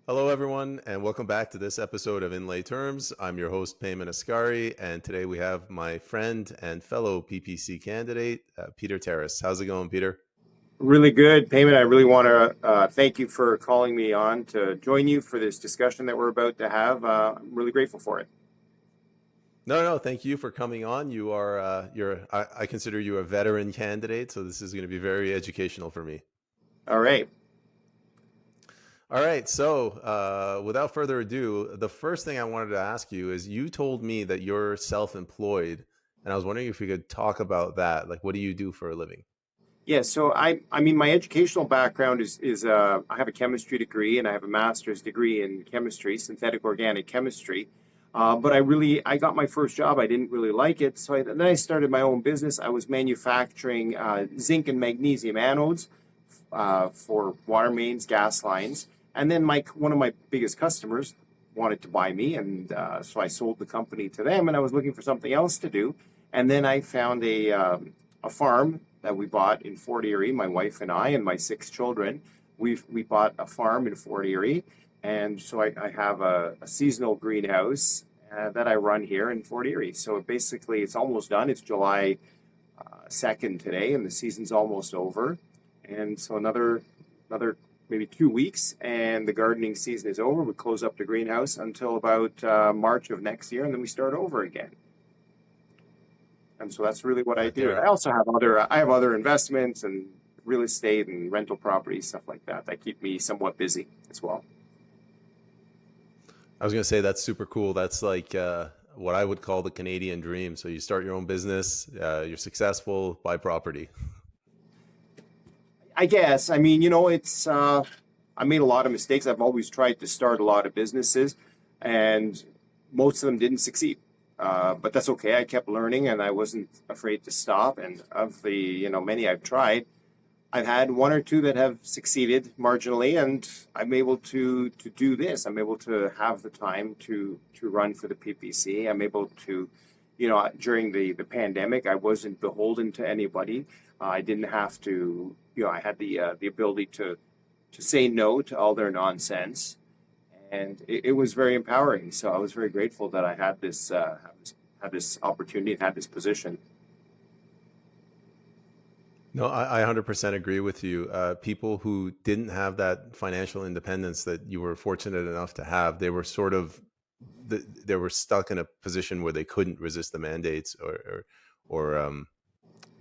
Hello, everyone, and welcome back to this episode of Inlay Terms. I'm your host, Payman Ascari, and today we have my friend and fellow PPC candidate, Peter Taras. How's it going, Peter? Really good, Payment. I really want to thank you for calling me on to join you for this discussion that we're about to have. I'm really grateful for it. No, thank you for coming on. You are, I consider you a veteran candidate, so this is going to be very educational for me. All right. All right, so without further ado, the first thing I wanted to ask you is you told me that you're self-employed, and I was wondering if we could talk about that. Like, what do you do for a living? Yeah, so I mean, my educational background is I have a chemistry degree and I have a master's degree in chemistry, synthetic organic chemistry. But I got my first job. I didn't really like it, so then I started my own business. I was manufacturing zinc and magnesium anodes for water mains, gas lines, and then one of my biggest customers wanted to buy me, and so I sold the company to them. And I was looking for something else to do, and then I found a farm that we bought in Fort Erie. My wife and I and my six children, we bought a farm in Fort Erie, and so I have a seasonal greenhouse that I run here in Fort Erie. So basically, it's almost done. It's July 2nd today, and the season's almost over. And so another maybe 2 weeks, and the gardening season is over. We close up the greenhouse until about March of next year, and then we start over again. And so that's really what I do. There, I also have other investments and real estate and rental properties, stuff like that, that keep me somewhat busy as well. I was going to say that's super cool. That's like what I would call the Canadian dream. So you start your own business, you're successful, buy property. I guess. I mean, it's I made a lot of mistakes. I've always tried to start a lot of businesses, and most of them didn't succeed. But that's okay. I kept learning, and I wasn't afraid to stop. And of the many I've tried, I've had one or two that have succeeded marginally, and I'm able to do this. I'm able to have the time to run for the PPC. I'm able to, during the pandemic, I wasn't beholden to anybody. I didn't have to, I had the ability to say no to all their nonsense, and it was very empowering. So I was very grateful that I had this opportunity and had this position. No, I 100% agree with you. People who didn't have that financial independence that you were fortunate enough to have, they were sort of they were stuck in a position where they couldn't resist the mandates or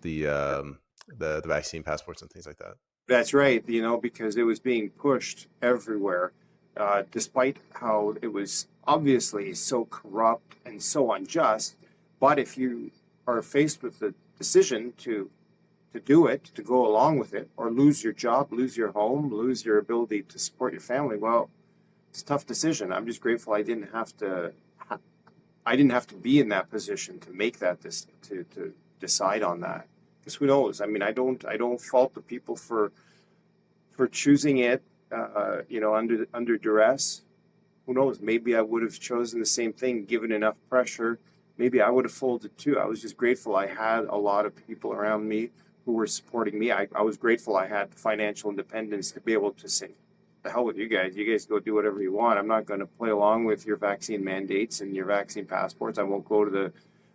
the vaccine passports and things like that. That's right, because it was being pushed everywhere, despite how it was obviously so corrupt and so unjust. But if you are faced with the decision to do it, to go along with it, or lose your job, lose your home, lose your ability to support your family, well, it's a tough decision. I'm just grateful I didn't have to be in that position to make to decide on that. Because who knows? I mean, I don't fault the people for choosing it, under duress. Who knows? Maybe I would have chosen the same thing given enough pressure. Maybe I would have folded too. I was just grateful I had a lot of people around me who were supporting me. I was grateful I had the financial independence to be able to say, the hell with you guys. You guys go do whatever you want. I'm not going to play along with your vaccine mandates and your vaccine passports. I won't go to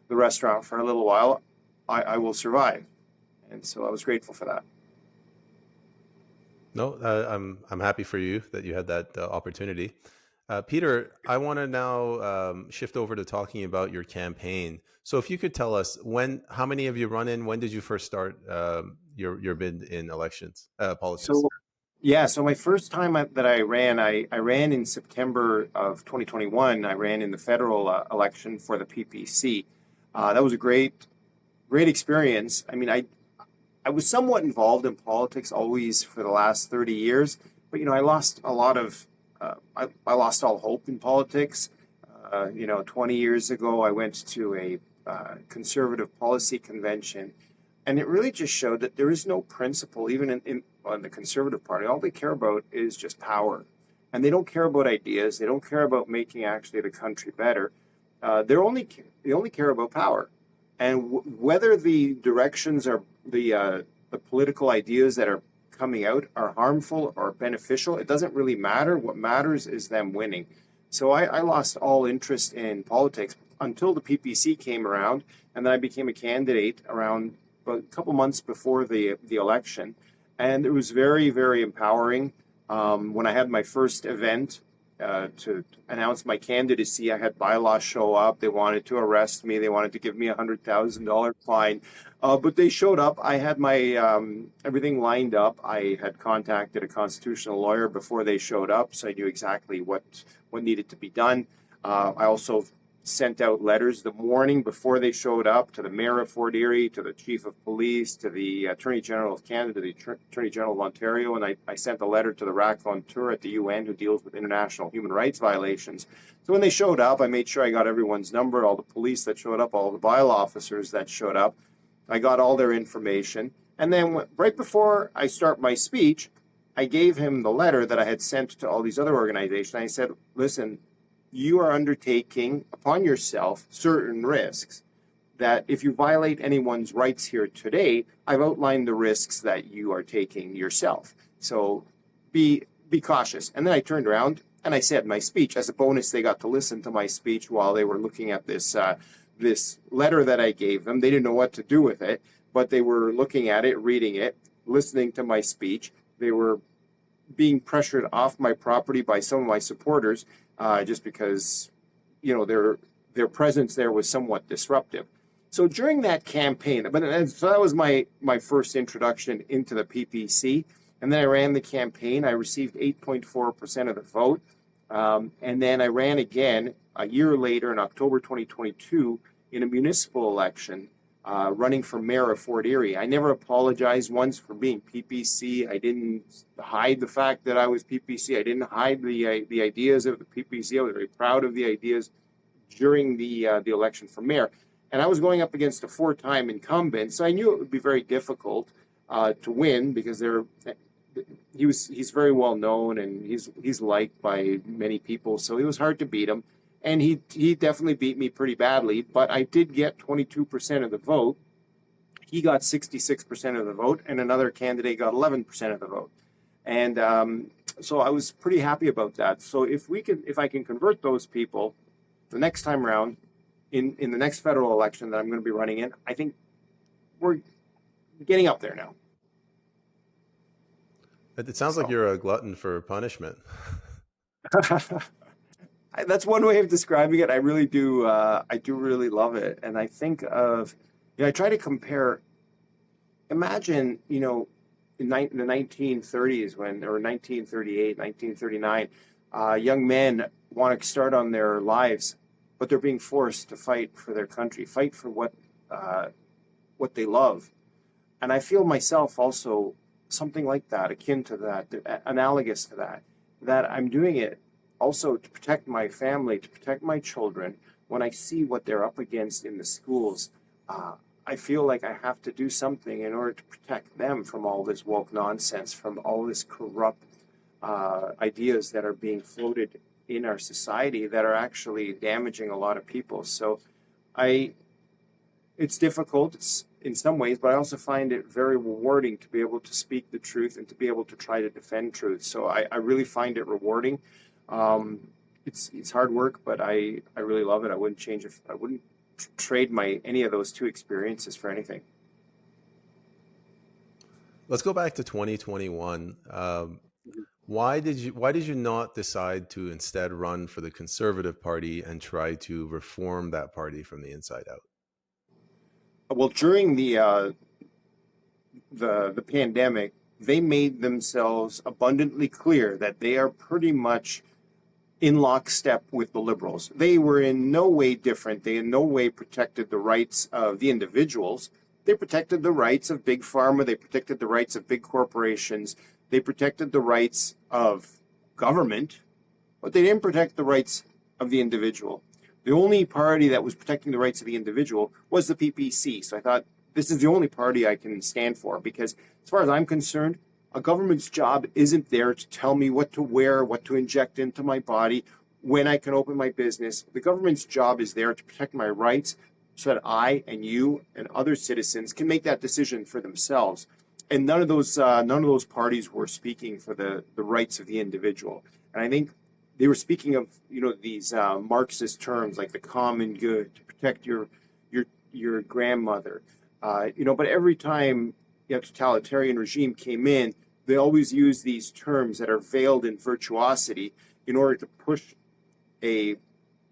the restaurant for a little while. I will survive. And so I was grateful for that. No, I'm happy for you that you had that opportunity. Peter, I want to now shift over to talking about your campaign. So, if you could tell us how many of you run in? When did you first start your bid in elections politics? So, yeah, so my first time that I ran, I ran in September of 2021. I ran in the federal election for the PPC. That was a great experience. I mean, I was somewhat involved in politics always for the last 30 years, but I lost a lot of I lost all hope in politics. 20 years ago, I went to a conservative policy convention, and it really just showed that there is no principle, even on the conservative party. All they care about is just power, and they don't care about ideas. They don't care about making actually the country better. They only care about power, and whether the directions are the political ideas that are coming out are harmful or beneficial, it doesn't really matter. What matters is them winning. So I lost all interest in politics until the PPC came around, and then I became a candidate around a couple months before the election. And it was very, very empowering. When I had my first event to announce my candidacy, I had bylaws show up. They wanted to arrest me. They wanted to give me $100,000 fine. But they showed up. I had my everything lined up. I had contacted a constitutional lawyer before they showed up, so I knew exactly what needed to be done. I also sent out letters the morning before they showed up to the mayor of Fort Erie, to the chief of police, to the attorney general of Canada, the attorney general of Ontario, and I sent a letter to the rapporteur at the UN who deals with international human rights violations. So when they showed up, I made sure I got everyone's number, all the police that showed up, all the bylaw officers that showed up. I got all their information. And then right before I start my speech, I gave him the letter that I had sent to all these other organizations. I said, listen, you are undertaking upon yourself certain risks that if you violate anyone's rights here today, I've outlined the risks that you are taking yourself. So be cautious. And then I turned around and I said my speech. As a bonus, they got to listen to my speech while they were looking at this this letter that I gave them. They didn't know what to do with it, but they were looking at it, reading it, listening to my speech. They were being pressured off my property by some of my supporters just because, you know, their presence there was somewhat disruptive. So during that campaign, so that was my first introduction into the PPC. And then I ran the campaign. I received 8.4% of the vote. And then I ran again a year later in October 2022 in a municipal election, running for mayor of Fort Erie. I never apologized once for being PPC. I didn't hide the fact that I was PPC. I didn't hide the ideas of the PPC. I was very proud of the ideas during the election for mayor. And I was going up against a four-time incumbent, so I knew it would be very difficult to win because he's very well known and he's liked by many people, so it was hard to beat him. And he definitely beat me pretty badly, but I did get 22% of the vote. He got 66% of the vote, and another candidate got 11% of the vote. And so I was pretty happy about that. So if I can convert those people the next time around in the next federal election that I'm going to be running in, I think we're getting up there now. It sounds like you're a glutton for punishment. That's one way of describing it. I really do. I do really love it. And I think of, I try to compare, imagine, in the 1930s or 1938, 1939, young men want to start on their lives, but they're being forced to fight for their country, fight for what they love. And I feel myself also something like that, akin to that, analogous to that I'm doing it also to protect my family, to protect my children. When I see what they're up against in the schools, I feel like I have to do something in order to protect them from all this woke nonsense, from all this corrupt ideas that are being floated in our society that are actually damaging a lot of people. So it's difficult in some ways, but I also find it very rewarding to be able to speak the truth and to be able to try to defend truth. So I really find it rewarding. It's hard work, but I really love it. I wouldn't change it. I wouldn't trade any of those two experiences for anything. Let's go back to 2021. Why did you not decide to instead run for the Conservative Party and try to reform that party from the inside out? Well, during the pandemic, they made themselves abundantly clear that they are pretty much in lockstep with the Liberals. They were in no way different. They in no way protected the rights of the individuals. They protected the rights of big pharma. They protected the rights of big corporations. They protected the rights of government, but they didn't protect the rights of the individual. The only party that was protecting the rights of the individual was the PPC. So I thought, this is the only party I can stand for, because as far as I'm concerned, a government's job isn't there to tell me what to wear, what to inject into my body, when I can open my business. The government's job is there to protect my rights so that I and you and other citizens can make that decision for themselves. and none of those parties were speaking for the rights of the individual. And I think they were speaking of these Marxist terms like the common good to protect your grandmother. But every time a totalitarian regime came in, they always use these terms that are veiled in virtuosity in order to push a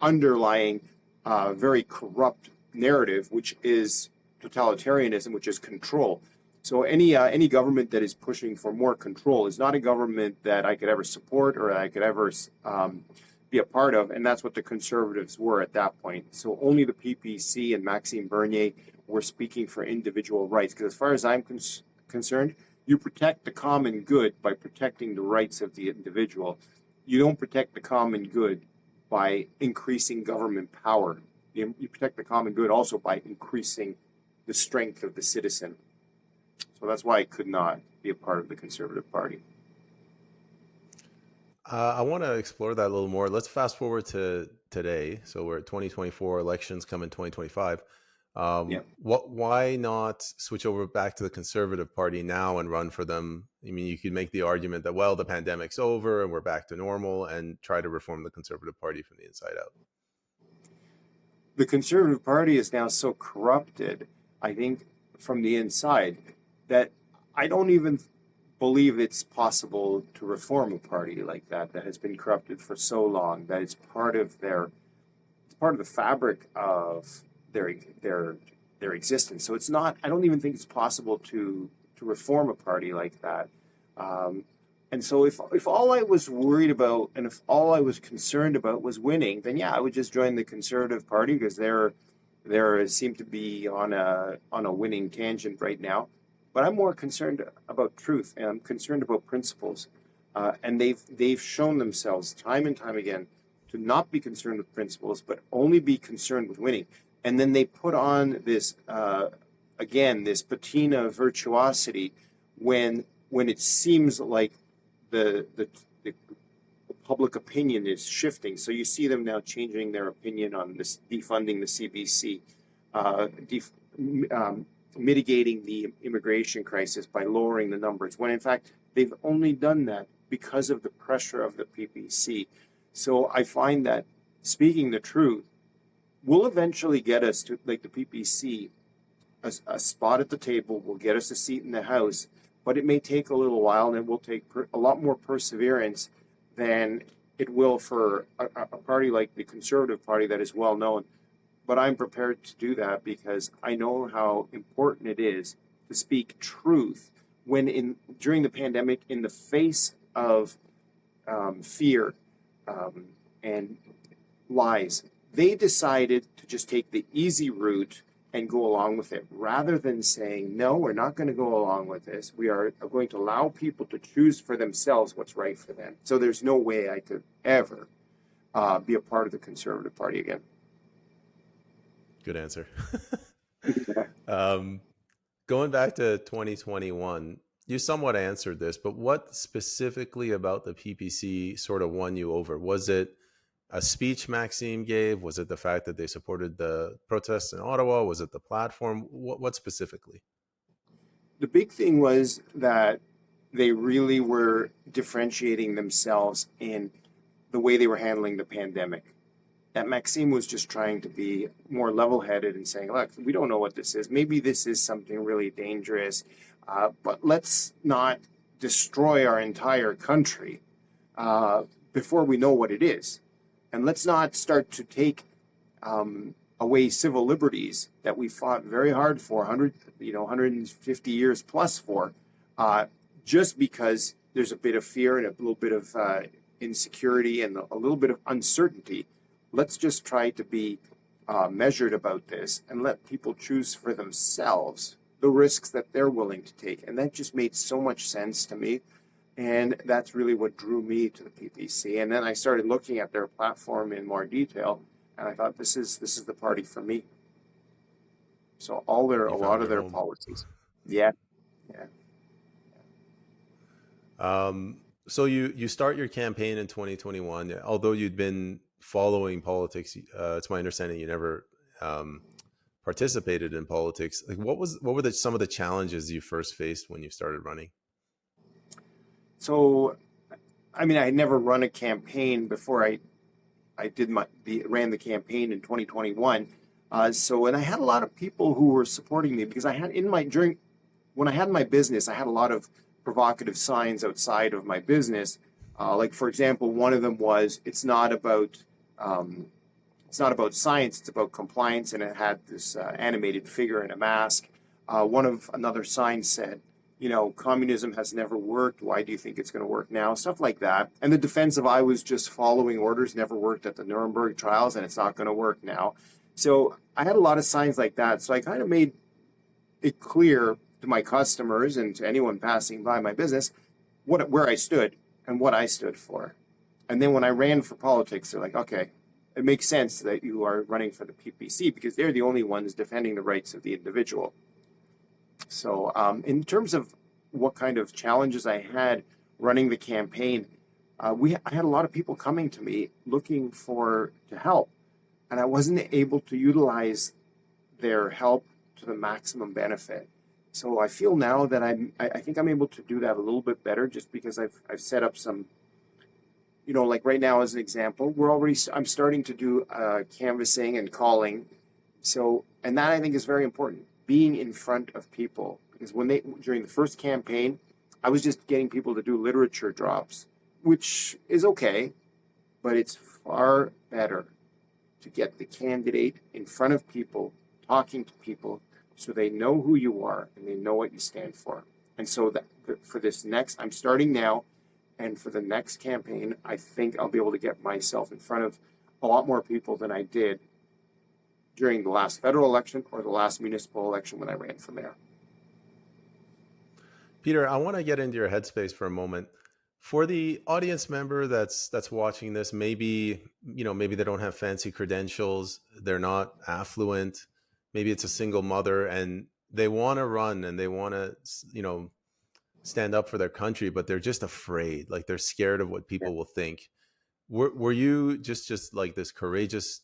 underlying very corrupt narrative, which is totalitarianism, which is control. So any government that is pushing for more control is not a government that I could ever support or I could ever be a part of, and that's what the Conservatives were at that point. So only the PPC and Maxime Bernier were speaking for individual rights, because as far as I'm concerned, you protect the common good by protecting the rights of the individual. You don't protect the common good by increasing government power. You protect the common good also by increasing the strength of the citizen. So that's why I could not be a part of the Conservative Party. I want to explore that a little more. Let's fast forward to today. So we're at 2024, elections come in 2025. Yeah. Why not switch over back to the Conservative Party now and run for them? I mean, you could make the argument that, well, the pandemic's over and we're back to normal, and try to reform the Conservative Party from the inside out. The Conservative Party is now so corrupted, I think, from the inside, that I don't even believe it's possible to reform a party like that has been corrupted for so long, that it's part of the fabric of their existence. So it's not. I don't even think it's possible to reform a party like that. And so if all I was worried about and if all I was concerned about was winning, then yeah, I would just join the Conservative Party, because they seem to be on a winning tangent right now. But I'm more concerned about truth, and I'm concerned about principles. And they've shown themselves time and time again to not be concerned with principles, but only be concerned with winning. And then they put on this this patina of virtuosity when it seems like the public opinion is shifting. So you see them now changing their opinion on this, defunding the CBC, mitigating the immigration crisis by lowering the numbers, when in fact they've only done that because of the pressure of the PPC. So I find that speaking the truth will eventually get us to, like the PPC, a spot at the table, will get us a seat in the House, but it may take a little while, and it will take a lot more perseverance than it will for a party like the Conservative Party that is well known. But I'm prepared to do that because I know how important it is to speak truth during the pandemic, in the face of fear and lies. They decided to just take the easy route and go along with it, rather than saying, no, we're not going to go along with this. We are going to allow people to choose for themselves what's right for them. So there's no way I could ever be a part of the Conservative Party again. Good answer. Going back to 2021, you somewhat answered this, but what specifically about the PPC sort of won you over? Was it a speech Maxime gave? Was it the fact that they supported the protests in Ottawa? Was it the platform? What specifically? The big thing was that they really were differentiating themselves in the way they were handling the pandemic. That Maxime was just trying to be more level-headed and saying, look, we don't know what this is. Maybe this is something really dangerous, but let's not destroy our entire country before we know what it is. And let's not start to take away civil liberties that we fought very hard for, 150 years plus for, just because there's a bit of fear and a little bit of insecurity and a little bit of uncertainty. Let's just try to be measured about this and let people choose for themselves the risks that they're willing to take. And that just made so much sense to me. And that's really what drew me to the PPC. And then I started looking at their platform in more detail, and I thought, this is the party for me. So a lot of their policies. Yeah. So you start your campaign in 2021, although you'd been following politics. It's my understanding you never participated in politics. Like, what were some of the challenges you first faced when you started running? So, I mean, I had never run a campaign before I ran the campaign in 2021. And I had a lot of people who were supporting me because I had when I had my business, I had a lot of provocative signs outside of my business. Like for example, one of them was it's not about science, it's about compliance, and it had this animated figure in a mask. Another sign said, communism has never worked. Why do you think it's going to work now? Stuff like that. And the defense of I was just following orders never worked at the Nuremberg trials, and it's not going to work now. So I had a lot of signs like that. So I kind of made it clear to my customers and to anyone passing by my business where I stood and what I stood for. And then when I ran for politics, they're like, okay, it makes sense that you are running for the PPC because they're the only ones defending the rights of the individual. So in terms of what kind of challenges I had running the campaign, I had a lot of people coming to me looking to help, and I wasn't able to utilize their help to the maximum benefit. So I feel now that I think I'm able to do that a little bit better just because I've set up some, like right now as an example, I'm starting to do canvassing and calling. So, and that I think is very important, being in front of people, because during the first campaign, I was just getting people to do literature drops, which is okay, but it's far better to get the candidate in front of people, talking to people, so they know who you are and they know what you stand for. And so for this next, I'm starting now, and for the next campaign, I think I'll be able to get myself in front of a lot more people than I did during the last federal election or the last municipal election when I ran for mayor. Peter, I want to get into your headspace for a moment. For the audience member that's watching this, maybe they don't have fancy credentials, they're not affluent, maybe it's a single mother and they want to run and they want to stand up for their country, but they're just afraid, like they're scared of what people will think. Were you just like this courageous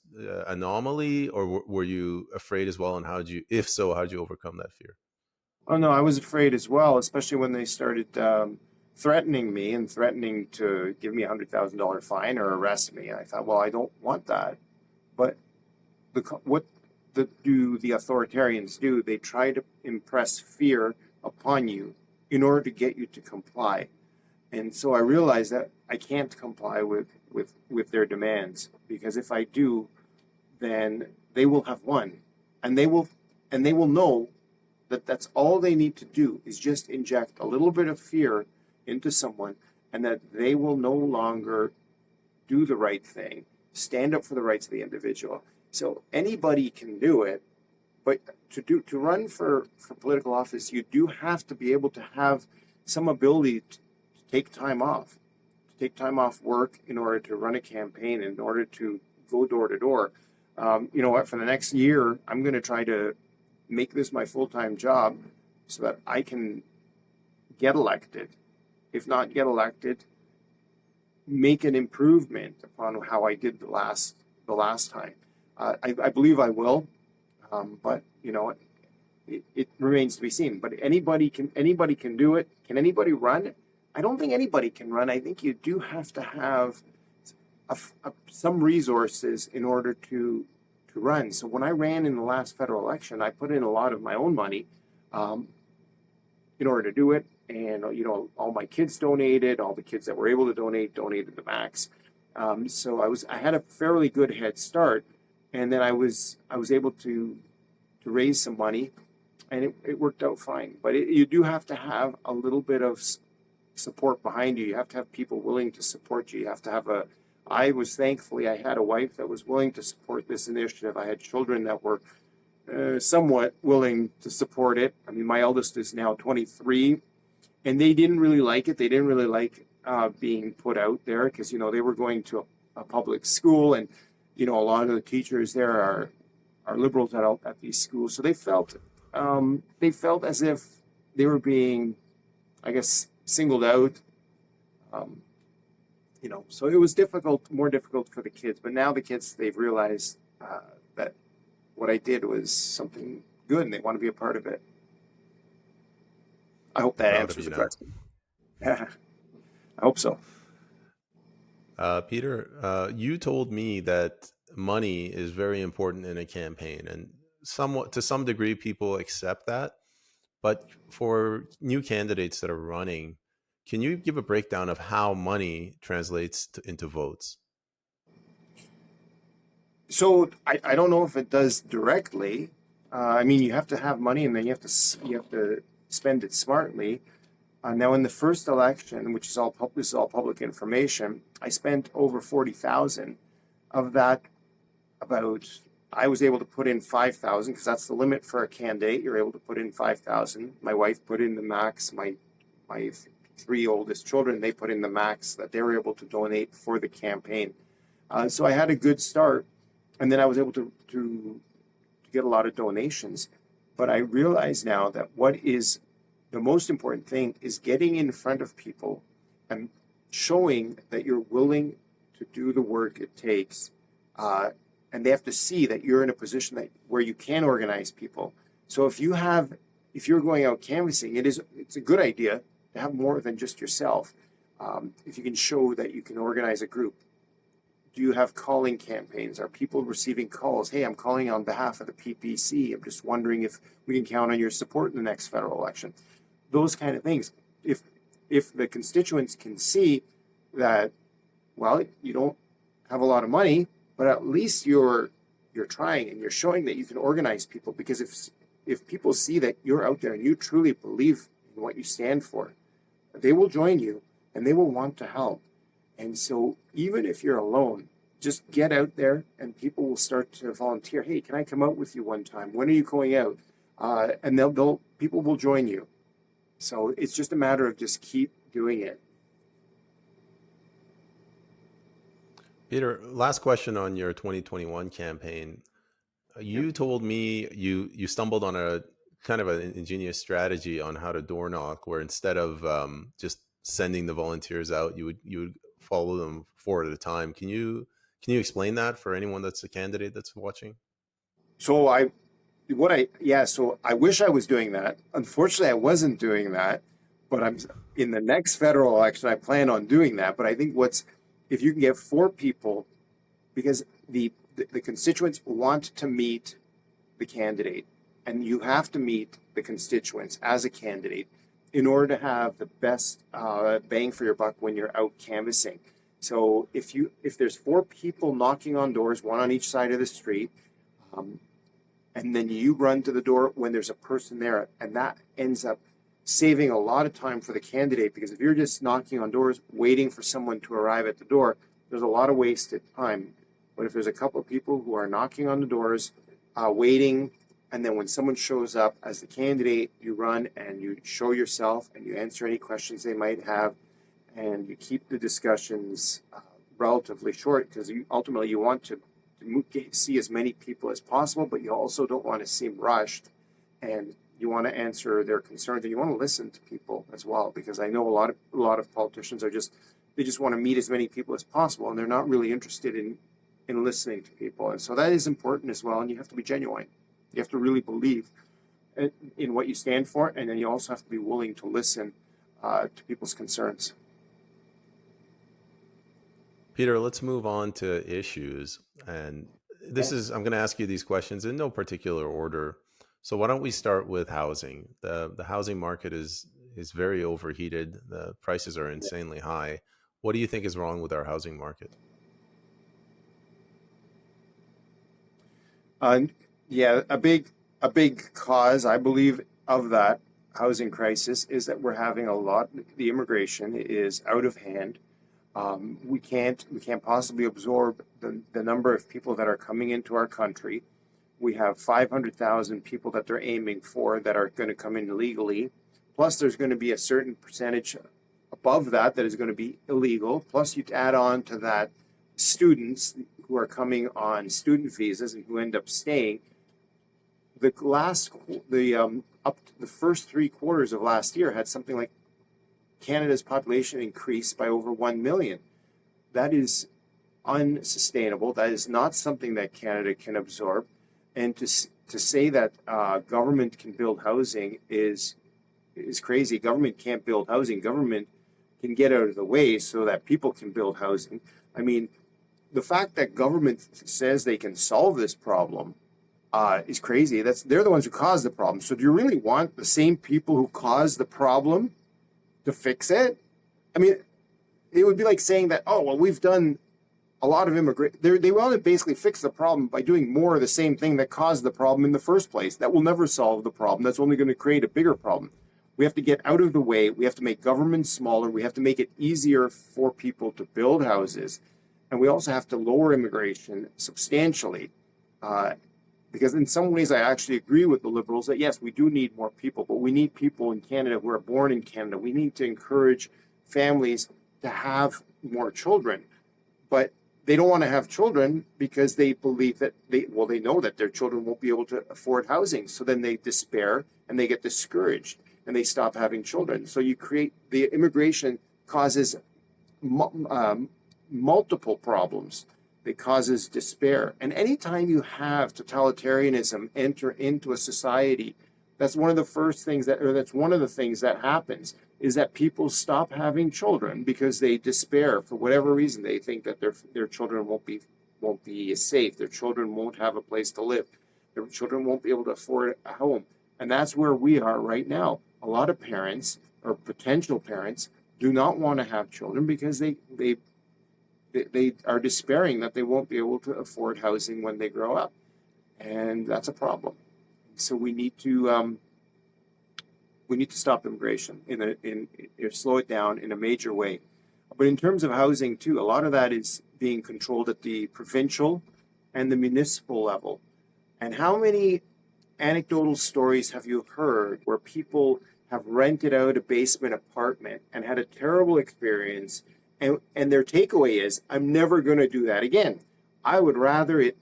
anomaly, or were you afraid as well? And if so, how'd you overcome that fear? Oh no, I was afraid as well, especially when they started threatening me and threatening to give me $100,000 fine or arrest me. I thought, well, I don't want that. But what do the authoritarians do? They try to impress fear upon you in order to get you to comply. And so I realized that I can't comply with their demands, because if I do, then they will have won, and they will know that that's all they need to do is just inject a little bit of fear into someone, and that they will no longer do the right thing, stand up for the rights of the individual. So anybody can do it, but to run for political office, you do have to be able to have some ability to take time off work in order to run a campaign, in order to go door to door. You know what? For the next year, I'm going to try to make this my full-time job so that I can get elected. If not get elected, make an improvement upon how I did the last time. I believe I will, but it remains to be seen. But anybody can do it. Can anybody run? I don't think anybody can run. I think you do have to have some resources in order to run. So when I ran in the last federal election, I put in a lot of my own money in order to do it. And, all my kids donated, all the kids that were able to donated the max. So I had a fairly good head start. And then I was able to raise some money, and it worked out fine. But you do have to have a little bit of support behind you. You have to have people willing to support you. You have to have I had a wife that was willing to support this initiative. I had children that were somewhat willing to support it. I mean, my eldest is now 23, and they didn't really like it. They didn't really like being put out there because, they were going to a public school, and, a lot of the teachers there are liberals at these schools. So they felt as if they were being, I guess, singled out. So it was more difficult for the kids. But now the kids, they've realized that what I did was something good and they want to be a part of it. I hope that Proud of answers you the now. question. I hope so. Peter, you told me that money is very important in a campaign, and somewhat to some degree, people accept that. But for new candidates that are running, can you give a breakdown of how money translates into votes? So I don't know if it does directly. I mean, you have to have money, and then you have to spend it smartly. Now, in the first election, which is this is all public information, I spent over 40,000. Of that, about I was able to put in 5,000 because that's the limit for a candidate. You're able to put in 5,000. My wife put in the max. My three oldest children, they put in the max that they were able to donate for the campaign. So I had a good start, and then I was able to get a lot of donations. But I realize now that what is the most important thing is getting in front of people and showing that you're willing to do the work it takes. And they have to see that you're in a position where you can organize people. So if you're going out canvassing, it's a good idea to have more than just yourself. If you can show that you can organize a group. Do you have calling campaigns? Are people receiving calls? Hey, I'm calling on behalf of the PPC. I'm just wondering if we can count on your support in the next federal election. Those kind of things. If the constituents can see that, well, you don't have a lot of money, but at least you're trying and you're showing that you can organize people, because if people see that you're out there and you truly believe in what you stand for, they will join you and they will want to help. And so even if you're alone, just get out there and people will start to volunteer. Hey, can I come out with you one time? When are you going out? And people will join you. So it's just a matter of just keep doing it. Peter, last question on your 2021 campaign. Yep. You told me you stumbled on a kind of an ingenious strategy on how to door knock, where instead of just sending the volunteers out, you would follow them four at a time. Can you explain that for anyone that's a candidate that's watching? So so I wish I was doing that. Unfortunately, I wasn't doing that, but I'm in the next federal election. I plan on doing that. But I think if you can get four people, because the constituents want to meet the candidate, and you have to meet the constituents as a candidate in order to have the best bang for your buck when you're out canvassing. So if there's four people knocking on doors, one on each side of the street, and then you run to the door when there's a person there, and that ends up saving a lot of time for the candidate, because if you're just knocking on doors waiting for someone to arrive at the door, there's a lot of wasted time. But if there's a couple of people who are knocking on the doors, waiting, and then when someone shows up as the candidate, you run and you show yourself and you answer any questions they might have, and you keep the discussions relatively short, because ultimately you want to see as many people as possible, but you also don't want to seem rushed, and you want to answer their concerns, and you want to listen to people as well, because I know a lot of politicians they just want to meet as many people as possible, and they're not really interested in listening to people. And so that is important as well, and you have to be genuine. You have to really believe in what you stand for, and then you also have to be willing to listen to people's concerns. Peter, let's move on to issues. And I'm going to ask you these questions in no particular order. So why don't we start with housing? The housing market is very overheated. The prices are insanely high. What do you think is wrong with our housing market? Yeah, a big cause, I believe, of that housing crisis is that the immigration is out of hand. We can't possibly absorb the number of people that are coming into our country. We have 500,000 people that they're aiming for that are going to come in illegally. Plus, there's going to be a certain percentage above that is going to be illegal. Plus, you add on to that students who are coming on student visas and who end up staying. The first 3 quarters of last year had something like Canada's population increased by over 1 million. That is unsustainable. That is not something that Canada can absorb. And to say that government can build housing is crazy. Government can't build housing. Government can get out of the way so that people can build housing. I mean, the fact that government says they can solve this problem is crazy. They're the ones who caused the problem. So do you really want the same people who caused the problem to fix it? I mean, it would be like saying that, oh, well, we've done a lot of immigration. They want to basically fix the problem by doing more of the same thing that caused the problem in the first place. That will never solve the problem. That's only going to create a bigger problem. We have to get out of the way. We have to make government smaller. We have to make it easier for people to build houses. And we also have to lower immigration substantially. Because in some ways, I actually agree with the Liberals that, yes, we do need more people, but we need people in Canada who are born in Canada. We need to encourage families to have more children. But they don't want to have children because they believe that they know that their children won't be able to afford housing. So then they despair and they get discouraged and they stop having children. So you create, the immigration causes multiple problems. It causes despair. And anytime you have totalitarianism enter into a society, that's one of the first things that's one of the things that happens, is that people stop having children because they despair for whatever reason. They think that their children won't be safe. Their children won't have a place to live. Their children won't be able to afford a home. And that's where we are right now. A lot of parents or potential parents do not want to have children because they are despairing that they won't be able to afford housing when they grow up. And that's a problem. So we need to stop immigration slow it down in a major way. But in terms of housing too, a lot of that is being controlled at the provincial and the municipal level. And how many anecdotal stories have you heard where people have rented out a basement apartment and had a terrible experience, and their takeaway is, I'm never going to do that again. I would rather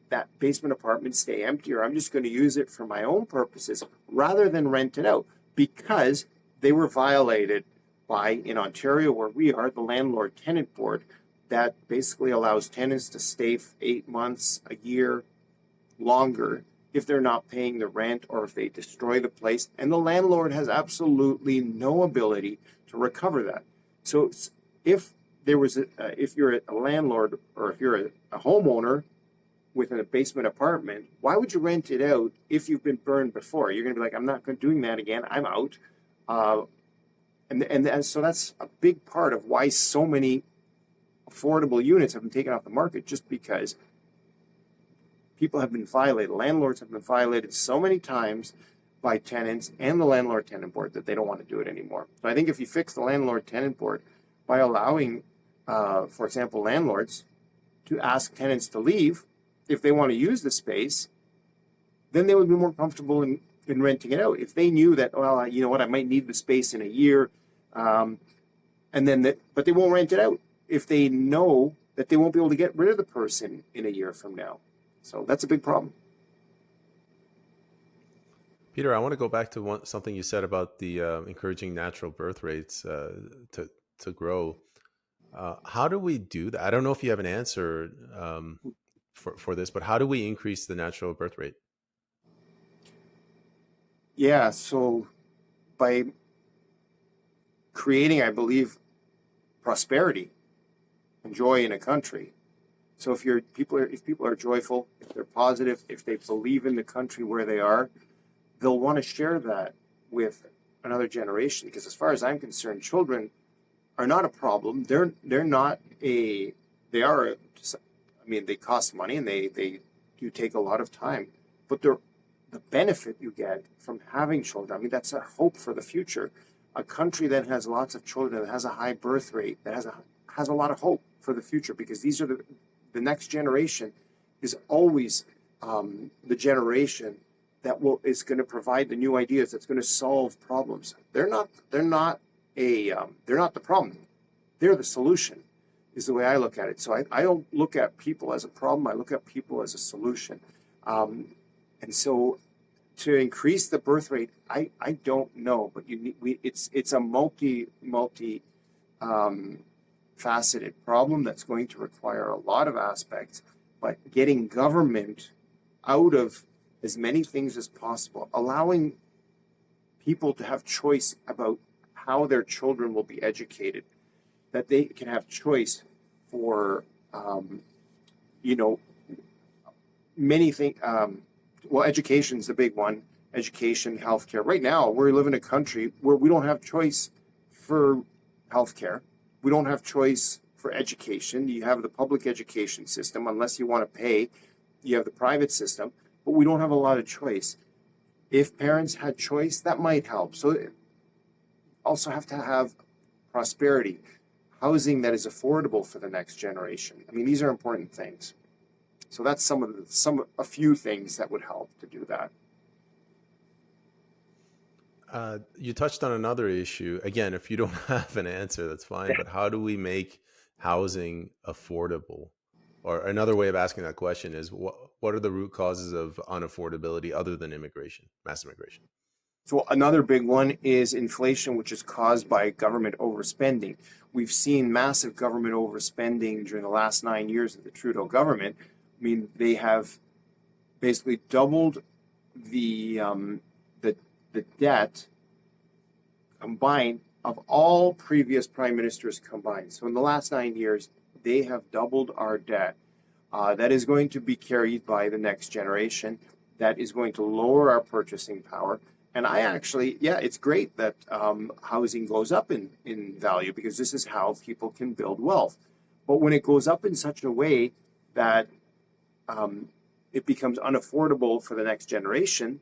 that basement apartment stay empty, or I'm just going to use it for my own purposes rather than rent it out, because they were violated by, in Ontario where we are, the landlord-tenant board that basically allows tenants to stay for 8 months, a year, longer if they're not paying the rent or if they destroy the place. And the landlord has absolutely no ability to recover that. So if you're a landlord or if you're a homeowner with a basement apartment, why would you rent it out if you've been burned before? You're going to be like, I'm not doing that again. I'm out. And so that's a big part of why so many affordable units have been taken off the market, just because people have been violated. Landlords have been violated so many times by tenants and the landlord-tenant board that they don't want to do it anymore. So I think if you fix the landlord-tenant board by allowing, for example, landlords to ask tenants to leave if they want to use the space, then they would be more comfortable in renting it out. If they knew that, well, you know what, I might need the space in a year, but they won't rent it out if they know that they won't be able to get rid of the person in a year from now. So that's a big problem. Peter, I want to go back to something you said about the encouraging natural birth rates to grow. How do we do that? I don't know if you have an answer for this, but how do we increase the natural birth rate? Yeah, so by creating, I believe, prosperity and joy in a country. So if people are joyful, if they're positive, if they believe in the country where they are, they'll want to share that with another generation. Because as far as I'm concerned, children are not a problem. They cost money and they do take a lot of time. But the benefit you get from having children, I mean, that's a hope for the future. A country that has lots of children, that has a high birth rate, that has a lot of hope for the future, because these are the next generation is always the generation that is going to provide the new ideas, that's going to solve problems. They're not the problem. They're the solution, is the way I look at it. So I don't look at people as a problem. I look at people as a solution. And so to increase the birth rate, I don't know, but it's a multi faceted problem that's going to require a lot of aspects. But getting government out of as many things as possible, allowing people to have choice about how their children will be educated, that they can have choice for, you know, many things. Well, education's the big one. Education, healthcare. Right now, we live in a country where we don't have choice for healthcare. We don't have choice for education. You have the public education system, unless you want to pay. You have the private system, but we don't have a lot of choice. If parents had choice, that might help. So also have to have prosperity, housing that is affordable for the next generation. I mean, these are important things. So that's a few things that would help to do that. You touched on another issue. Again, if you don't have an answer, that's fine. But how do we make housing affordable? Or another way of asking that question is, what are the root causes of unaffordability other than immigration, mass immigration? So another big one is inflation, which is caused by government overspending. We've seen massive government overspending during the last 9 years of the Trudeau government. I mean, they have basically doubled the debt combined of all previous prime ministers combined. So in the last 9 years, they have doubled our debt. That is going to be carried by the next generation. That is going to lower our purchasing power. And I actually, yeah, it's great that housing goes up in value, because this is how people can build wealth. But when it goes up in such a way that it becomes unaffordable for the next generation,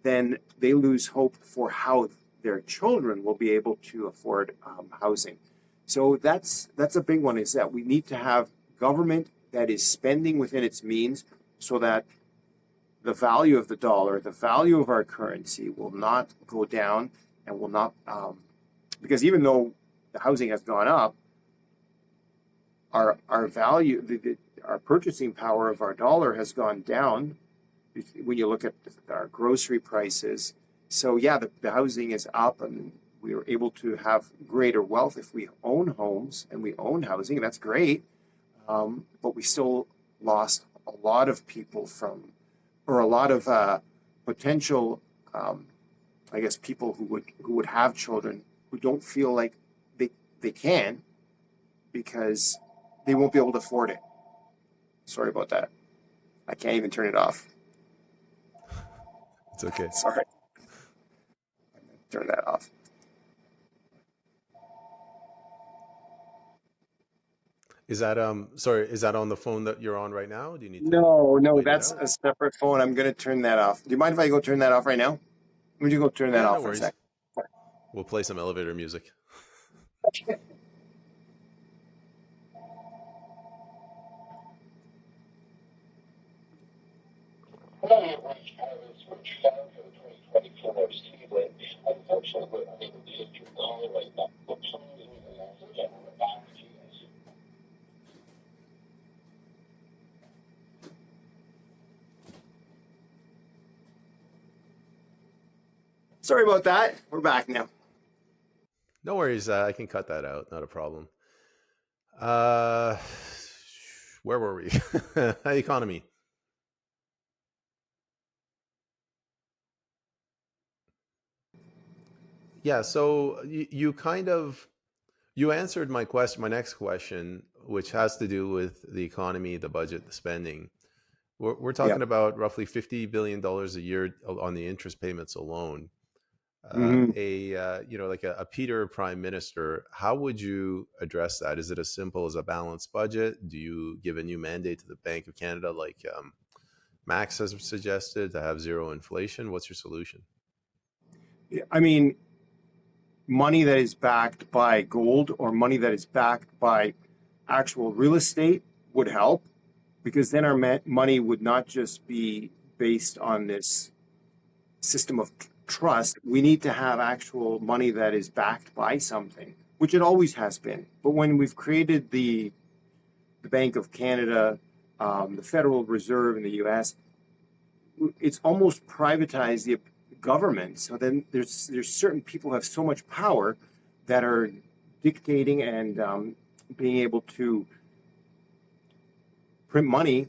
then they lose hope for how their children will be able to afford housing. So that's a big one, is that we need to have government that is spending within its means, so that the value of the dollar, the value of our currency will not go down, and will not, because even though the housing has gone up, our value, our purchasing power of our dollar has gone down when you look at our grocery prices. So yeah, the housing is up, and we are able to have greater wealth if we own homes and we own housing. That's great, but we still lost a lot of people from, or a lot of potential, I guess, people who would have children who don't feel like they can, because they won't be able to afford it. Sorry about that. I can't even turn it off. It's okay. Sorry. Turn that off. Is that sorry, is that on the phone that you're on right now? Do you need to No, wait it that's out? a separate phone. I'm going to turn that off. Do you mind if I go turn that off right now? Would you go turn that Yeah, no off for a worries. second? We'll play some elevator music. Sorry about that. We're back now. No worries. I can cut that out. Not a problem. Uh, where were we? Economy. Yeah. So you kind of you answered my question, my next question, which has to do with the economy, the budget, the spending. We're Yeah. talking about roughly $50 billion a year on the interest payments alone. Mm-hmm. Like a Peter Prime Minister, how would you address that? Is it as simple as a balanced budget? Do you give a new mandate to the Bank of Canada, like Max has suggested, to have zero inflation? What's your solution? I mean, money that is backed by gold, or money that is backed by actual real estate, would help, because then our money would not just be based on this system of trust. We need to have actual money that is backed by something, which it always has been. But when we've created the Bank of Canada, the Federal Reserve in the U.S., it's almost privatized the government. So then there's certain people who have so much power that are dictating and being able to print money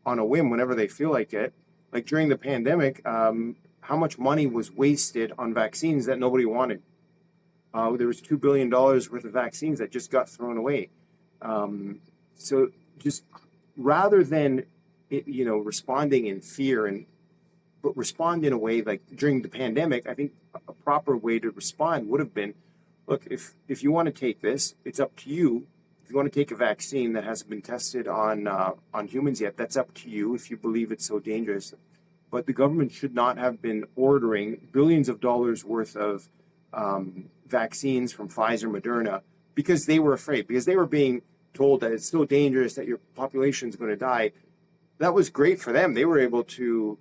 on a whim whenever they feel like it. Like during the pandemic, how much money was wasted on vaccines that nobody wanted? There was $2 billion worth of vaccines that just got thrown away. So just rather than, responding in fear but respond in a way like during the pandemic, I think a proper way to respond would have been, look, if you want to take this, it's up to you. If you want to take a vaccine that hasn't been tested on humans yet, that's up to you if you believe it's so dangerous. But the government should not have been ordering billions of dollars worth of vaccines from Pfizer, Moderna, because they were afraid, because they were being told that it's so dangerous that your population is going to die. That was great for them. They were able to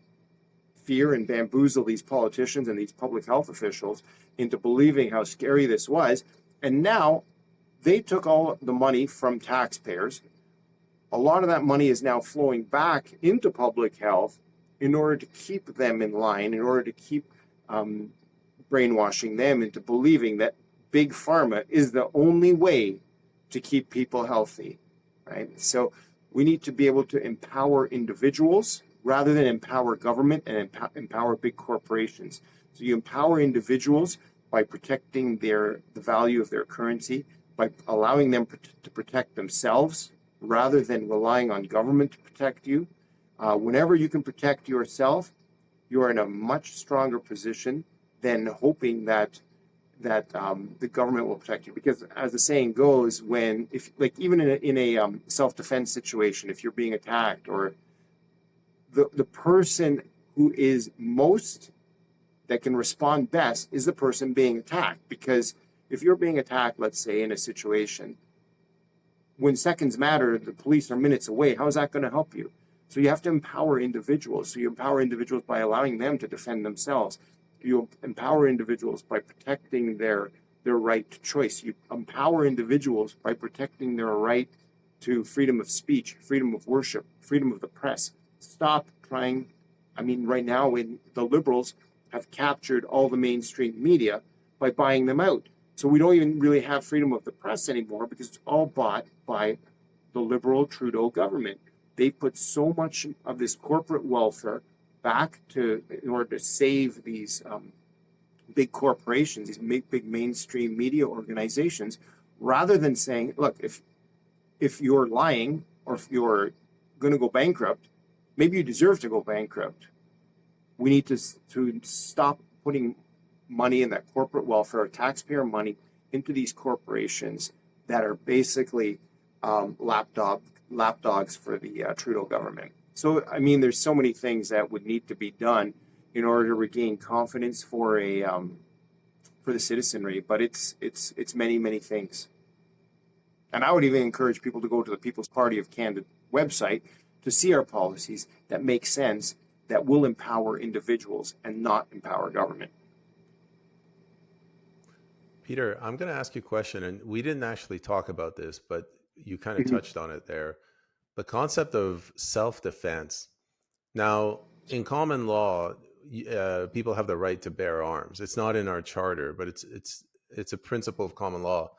fear and bamboozle these politicians and these public health officials into believing how scary this was. And now they took all the money from taxpayers. A lot of that money is now flowing back into public health in order to keep them in line, in order to keep brainwashing them into believing that big pharma is the only way to keep people healthy, right? So we need to be able to empower individuals rather than empower government and empower big corporations. So you empower individuals by protecting the value of their currency, by allowing them to protect themselves rather than relying on government to protect you. Whenever you can protect yourself, you are in a much stronger position than hoping that the government will protect you. Because as the saying goes, even in a self-defense situation, if you're being attacked, or the person who is most that can respond best is the person being attacked. Because if you're being attacked, let's say in a situation, when seconds matter, the police are minutes away. How is that going to help you? So you have to empower individuals. So you empower individuals by allowing them to defend themselves. You empower individuals by protecting their right to choice. You empower individuals by protecting their right to freedom of speech, freedom of worship, freedom of the press. Stop trying. Right now, when the liberals have captured all the mainstream media by buying them out. So we don't even really have freedom of the press anymore because it's all bought by the liberal Trudeau government. They put so much of this corporate welfare back in order to save these big corporations, these big mainstream media organizations, rather than saying, look, if you're lying or if you're going to go bankrupt, maybe you deserve to go bankrupt. We need to stop putting money in that corporate welfare, taxpayer money, into these corporations that are basically lapdogs for the Trudeau government. So, there's so many things that would need to be done in order to regain confidence for the citizenry, but it's many, many things. And I would even encourage people to go to the People's Party of Canada website to see our policies that make sense, that will empower individuals and not empower government. Peter, I'm going to ask you a question, and we didn't actually talk about this, but you kind of touched on it there. The concept of self-defense. Now, in common law, people have the right to bear arms. It's not in our charter, but it's a principle of common law.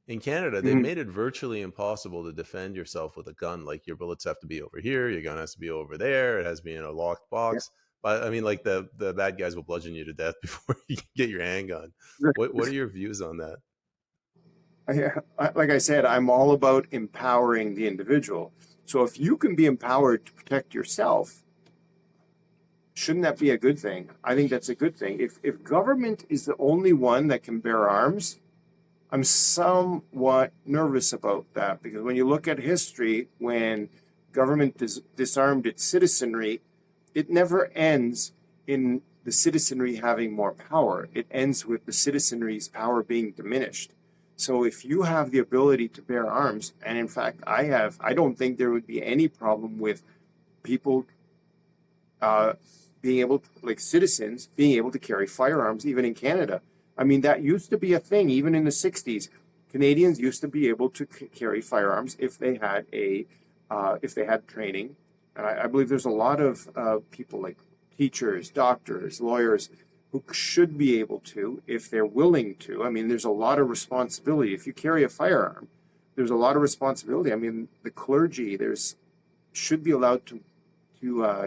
In Canada, they've made it virtually impossible to defend yourself with a gun. Like, your bullets have to be over here, your gun has to be over there, it has to be in a locked box. Yeah. But the bad guys will bludgeon you to death before you can get your handgun. What are your views on that? Like I said, I'm all about empowering the individual. So if you can be empowered to protect yourself, shouldn't that be a good thing? I think that's a good thing. If government is the only one that can bear arms, I'm somewhat nervous about that, because when you look at history, when government disarmed its citizenry, it never ends in the citizenry having more power. It ends with the citizenry's power being diminished. So if you have the ability to bear arms, and in fact I don't think there would be any problem with people being able to, like citizens, being able to carry firearms even in Canada. That used to be a thing even in the 60s. Canadians used to be able to carry firearms if they had training. And I believe there's a lot of people like teachers, doctors, lawyers who should be able to, if they're willing to. There's a lot of responsibility. If you carry a firearm, there's a lot of responsibility. The clergy should be allowed to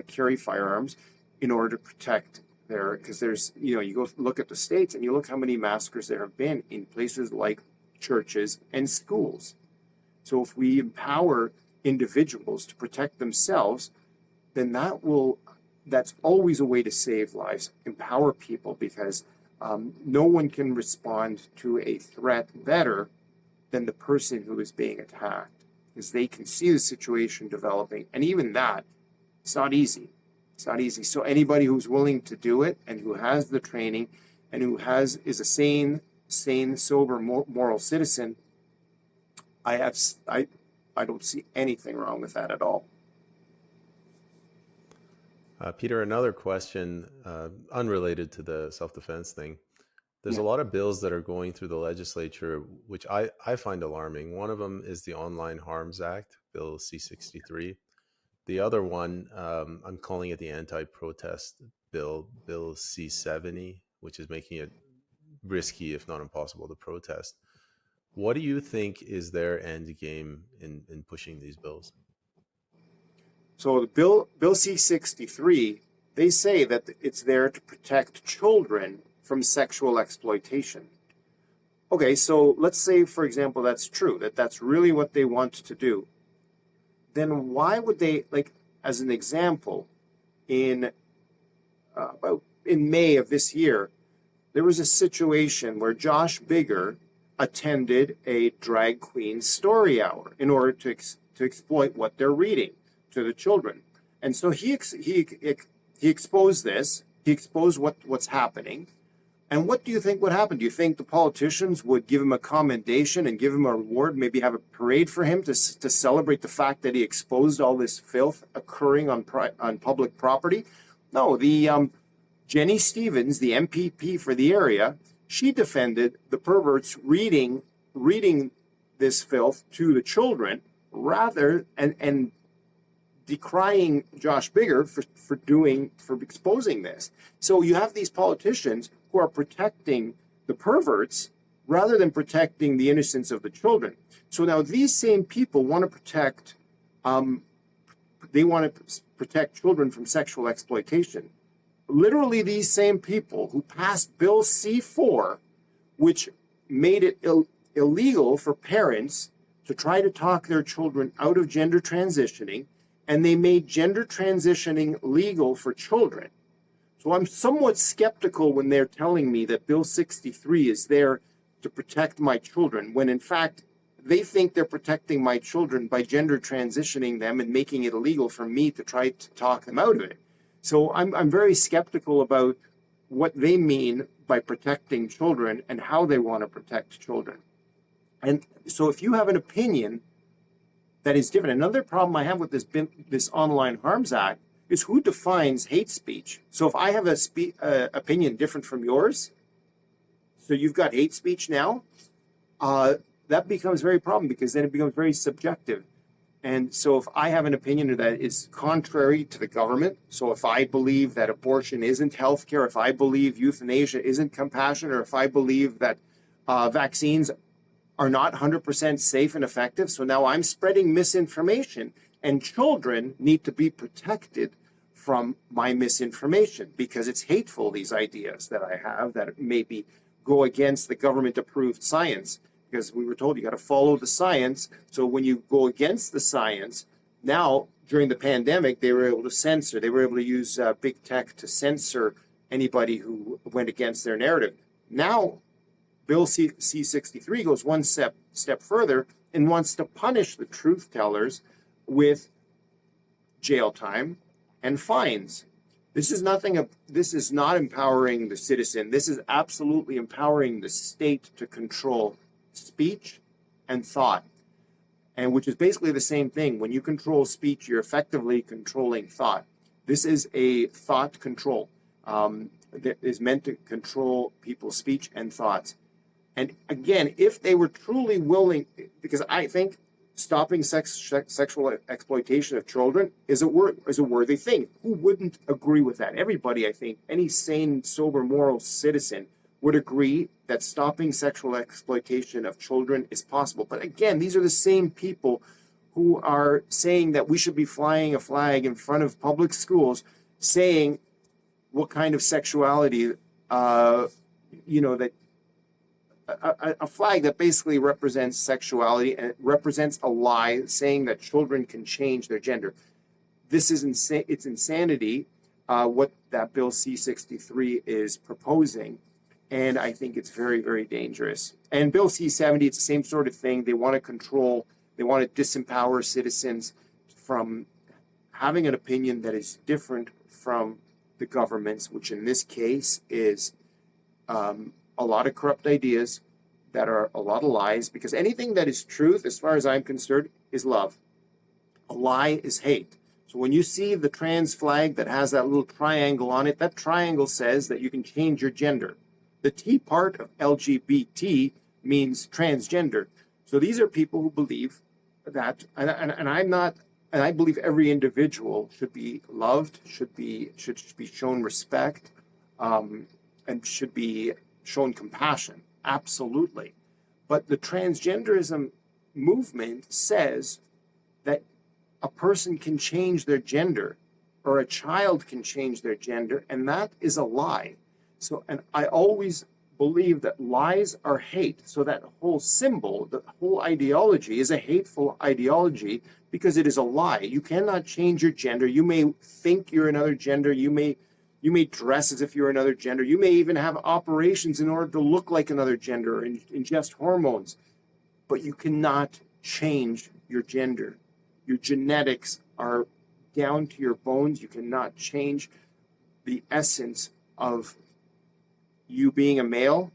carry firearms in order to protect because there's, you go look at the States and you look how many massacres there have been in places like churches and schools. So if we empower individuals to protect themselves, then that's always a way to save lives, empower people, because no one can respond to a threat better than the person who is being attacked, because they can see the situation developing. And even that, it's not easy. It's not easy. So anybody who's willing to do it and who has the training and who is a sane, sober, moral citizen, I don't see anything wrong with that at all. Peter, another question unrelated to the self-defense thing. There's a lot of bills that are going through the legislature, which I find alarming. One of them is the Online Harms Act, Bill C-63. The other one, I'm calling it the anti-protest bill, Bill C-70, which is making it risky, if not impossible, to protest. What do you think is their end game in pushing these bills? So the Bill C-63, they say that it's there to protect children from sexual exploitation. Okay, so let's say, for example, that's true, that's really what they want to do. Then why would they, as an example, in May of this year, there was a situation where Josh Bigger attended a drag queen story hour in order to exploit what they're reading to the children. And so he exposed this, he exposed what's happening. And what do you think would happen? Do you think the politicians would give him a commendation and give him a reward, maybe have a parade for him to celebrate the fact that he exposed all this filth occurring on public property? No, the Jenny Stevens, the MPP for the area, she defended the perverts reading this filth to the children rather and decrying Josh Bigger for exposing this. So you have these politicians who are protecting the perverts rather than protecting the innocence of the children. So now these same people want to protect children from sexual exploitation. Literally these same people who passed Bill C-4, which made it illegal for parents to try to talk their children out of gender transitioning, and they made gender transitioning legal for children. So I'm somewhat skeptical when they're telling me that Bill 63 is there to protect my children, when in fact they think they're protecting my children by gender transitioning them and making it illegal for me to try to talk them out of it. So I'm very skeptical about what they mean by protecting children and how they want to protect children. And so if you have an opinion that is different, another problem I have with this Online Harms Act is who defines hate speech. So if I have a opinion different from yours, so you've got hate speech now, that becomes very problem, because then it becomes very subjective. And so if I have an opinion that is contrary to the government, so if I believe that abortion isn't healthcare, if I believe euthanasia isn't compassion, or if I believe that vaccines are not 100% safe and effective, so now I'm spreading misinformation, and children need to be protected from my misinformation because it's hateful, these ideas that I have that maybe go against the government-approved science, because we were told you got to follow the science. So when you go against the science, now during the pandemic, they were able to censor. They were able to use big tech to censor anybody who went against their narrative. Now, Bill C-63 goes one step further and wants to punish the truth tellers with jail time and fines. This is not empowering the citizen. This is absolutely empowering the state to control speech and thought, and which is basically the same thing. When you control speech, you're effectively controlling thought. This is a thought control that is meant to control people's speech and thoughts. And again, if they were truly willing, because I think stopping sexual exploitation of children is a worthy thing. Who wouldn't agree with that? Everybody, I think, any sane, sober, moral citizen would agree that stopping sexual exploitation of children is possible. But again, these are the same people who are saying that we should be flying a flag in front of public schools, saying what kind of sexuality, that a flag that basically represents sexuality and represents a lie, saying that children can change their gender. This is insane. It's insanity. What that Bill C-63 is proposing, and I think it's very, very dangerous. And Bill C-70, it's the same sort of thing. They want to control. They want to disempower citizens from having an opinion that is different from the government's, which in this case is a lot of corrupt ideas that are a lot of lies, because anything that is truth, as far as I'm concerned, is love. A lie is hate. So when you see the trans flag that has that little triangle on it, that triangle says that you can change your gender. The T part of LGBT means transgender. So these are people who believe that, and I'm not, and I believe every individual should be loved, should be shown respect, and should be shown compassion. Absolutely. But the transgenderism movement says that a person can change their gender, or a child can change their gender, and that is a lie. So, and I always believe that lies are hate. So that whole symbol, the whole ideology is a hateful ideology because it is a lie. You cannot change your gender. You may think you're another gender. You may dress as if you're another gender. You may even have operations in order to look like another gender and ingest hormones. But you cannot change your gender. Your genetics are down to your bones. You cannot change the essence of you being a male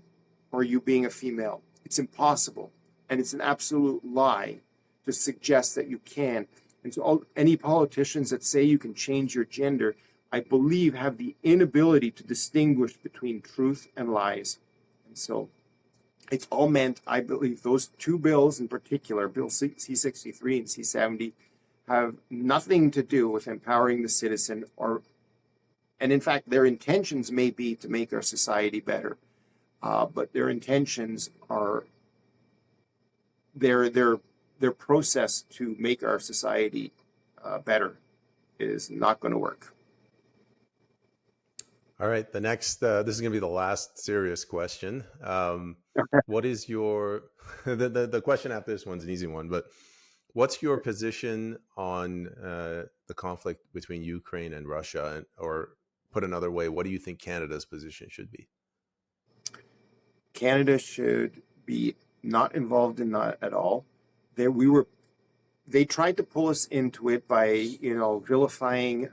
or you being a female. It's impossible. And it's an absolute lie to suggest that you can. And so any politicians that say you can change your gender, I believe, have the inability to distinguish between truth and lies. And so it's all meant, I believe, those two bills in particular, Bill C-63 and C-70, have nothing to do with empowering the citizen, and in fact, their intentions may be to make our society better, but their intentions are, their process to make our society better is not going to work. All right, the next, this is going to be the last serious question. What is your, the question after this one's an easy one, but what's your position on the conflict between Ukraine and Russia? Or put another way, what do you think Canada's position should be? Canada should be not involved in that at all. They tried to pull us into it by, vilifying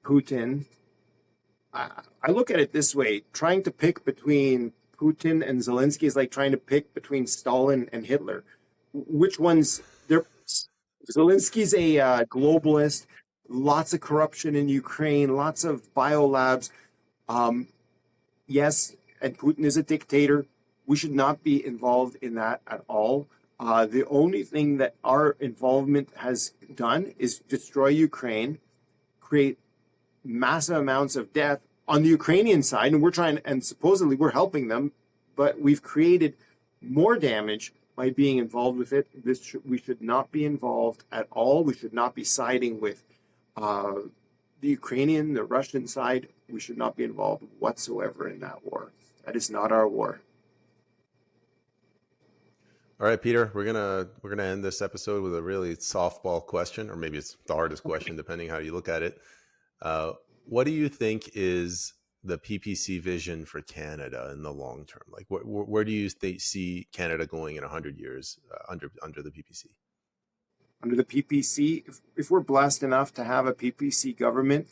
Putin. I look at it this way: trying to pick between Putin and Zelensky is like trying to pick between Stalin and Hitler. Which one's there? Zelensky's a globalist. Lots of corruption in Ukraine. Lots of biolabs. Yes, and Putin is a dictator. We should not be involved in that at all. The only thing that our involvement has done is destroy Ukraine, create massive amounts of death on the Ukrainian side, and supposedly we're helping them, but we've created more damage by being involved with it. We should not be involved at all. We should not be siding with the Ukrainian, the Russian side. We should not be involved whatsoever in that war. That is not our war. All right, Peter, we're gonna end this episode with a really softball question, or maybe it's the hardest question, depending how you look at it. What do you think is the PPC vision for Canada in the long term? Like, where do you see Canada going in 100 years under the PPC? Under the PPC, if we're blessed enough to have a PPC government,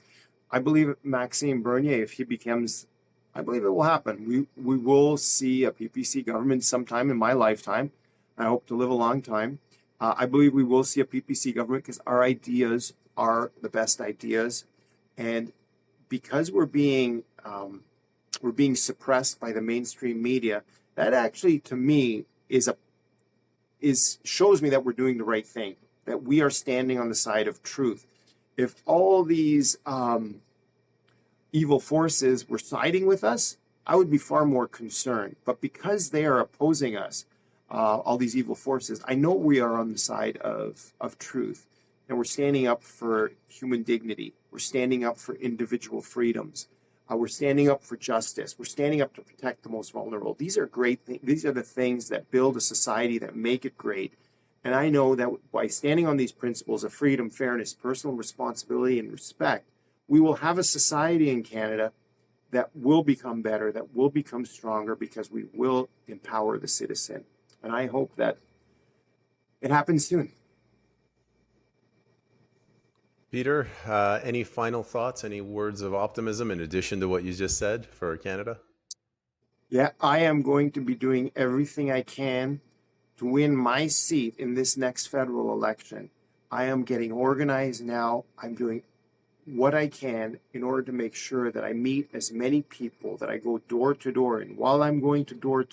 I believe Maxime Bernier, if he becomes, I believe it will happen. We will see a PPC government sometime in my lifetime. I hope to live a long time. I believe we will see a PPC government because our ideas are the best ideas, and because we're being suppressed by the mainstream media, that actually, to me, shows me that we're doing the right thing, that we are standing on the side of truth. If all these evil forces were siding with us, I would be far more concerned. But because they are opposing us, all these evil forces. I know we are on the side of truth, and we're standing up for human dignity. We're standing up for individual freedoms. We're standing up for justice. We're standing up to protect the most vulnerable. These are great things. These are the things that build a society, that make it great. And I know that by standing on these principles of freedom, fairness, personal responsibility, and respect, we will have a society in Canada that will become better, that will become stronger, because we will empower the citizen. And I hope that it happens soon. Peter, any final thoughts, any words of optimism in addition to what you just said for Canada? Yeah, I am going to be doing everything I can to win my seat in this next federal election. I am getting organized now. I'm doing what I can in order to make sure that I meet as many people, that I go door to door. And while I'm going to door,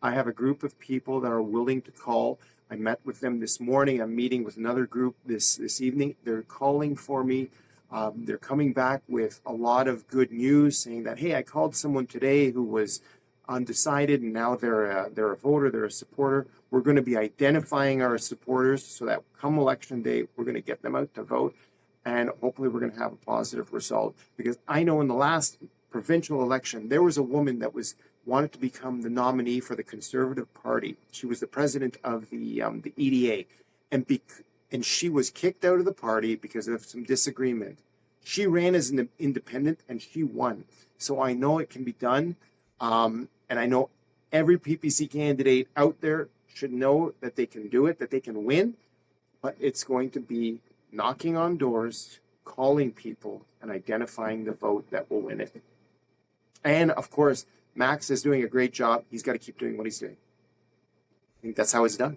I have a group of people that are willing to call. I met with them this morning. I'm meeting with another group this evening. They're calling for me. They're coming back with a lot of good news, saying that, hey, I called someone today who was undecided, and now they're a voter, they're a supporter. We're going to be identifying our supporters so that come election day, we're going to get them out to vote, and hopefully we're going to have a positive result. Because I know in the last provincial election, there was a woman that wanted to become the nominee for the Conservative Party. She was the president of the EDA, and she was kicked out of the party because of some disagreement. She ran as an independent and she won. So I know it can be done. And I know every PPC candidate out there should know that they can do it, that they can win. But it's going to be knocking on doors, calling people, and identifying the vote that will win it. And of course, Max is doing a great job. He's got to keep doing what he's doing. I think that's how it's done.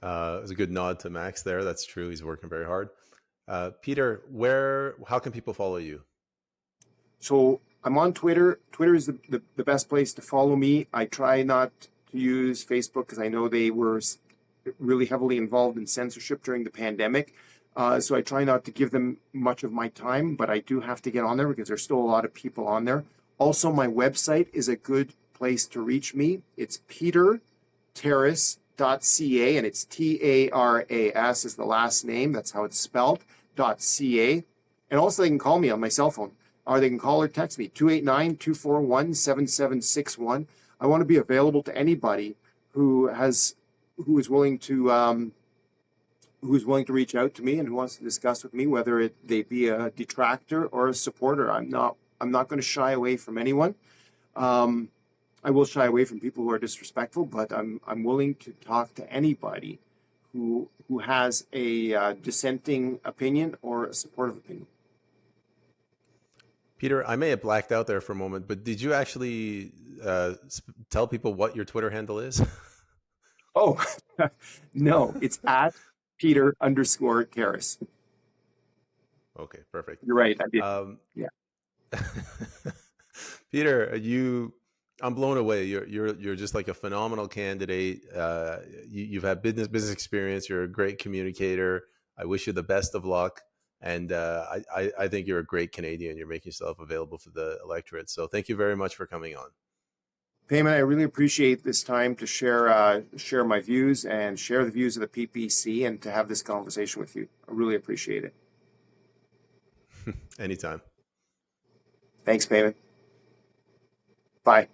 It was a good nod to Max there. That's true. He's working very hard. Peter, how can people follow you? So I'm on Twitter. Twitter is the best place to follow me. I try not to use Facebook because I know they were really heavily involved in censorship during the pandemic. So I try not to give them much of my time, but I do have to get on there because there's still a lot of people on there. Also, my website is a good place to reach me. It's petertaras.ca, and it's Taras is the last name. That's how it's spelled, .ca. And also they can call me on my cell phone, or they can call or text me, 289-241-7761. I want to be available to anybody who is willing to reach out to me and who wants to discuss with me, whether they be a detractor or a supporter. I'm not going to shy away from anyone. I will shy away from people who are disrespectful, but I'm willing to talk to anybody who has a dissenting opinion or a supportive opinion. Peter, I may have blacked out there for a moment, but did you actually tell people what your Twitter handle is? Oh, no, it's at Peter_Taras. Okay, perfect. You're right. I did. Yeah. Peter, I'm blown away. You're just like a phenomenal candidate. You've had business experience. You're a great communicator. I wish you the best of luck. And I think you're a great Canadian. You're making yourself available for the electorate. So thank you very much for coming on. Payman, I really appreciate this time to share my views and share the views of the PPC and to have this conversation with you. I really appreciate it. Anytime. Thanks, Payman. Bye.